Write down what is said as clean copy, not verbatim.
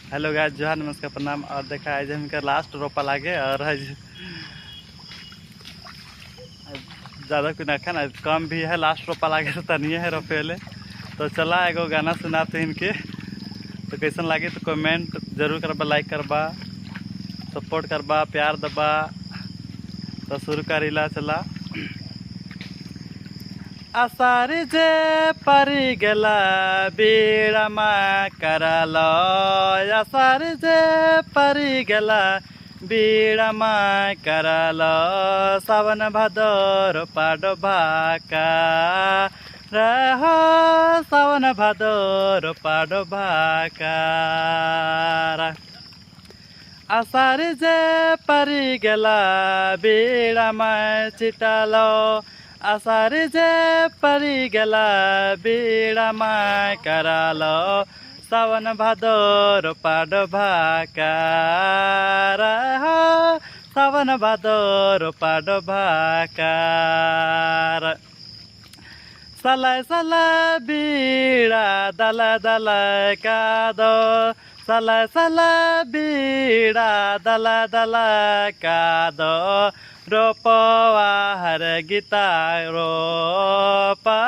Hello guys, जोहार, नमस्कार, प्रणाम। और देखा आज हमका लास्ट रोपा लागे और आज ज़्यादा कुछ ना ना कम भी है। लास्ट रोपा लागे तो तनिए है रोपेले। तो चला एगो गाना सुनाते इनके, तो कैसन लागे तो कमेंट जरूर करबा, लाइक करबा, सपोर्ट करबा, प्यार दबा। तो शुरू करीला चला। आसारी जे परी गेला बीड़ामा करालो, आसारी जे परी गेला बीड़ामा करालो, सावन भादर पाडो भाका रहो, सावन भादर पाडो भाका। आसारी जे परी गेला बीड़ामा चिटालो, आसारी जे परी गेला बीड़ामा करालो, सावन भादर पाडो भाका रहो, सावन भादर पाडो भाका। सलाय सलाय बीड़ा दला दला कादो, सलाय सलाय बीड़ा दला दला कादो, रोपवा हर गीता रोपा।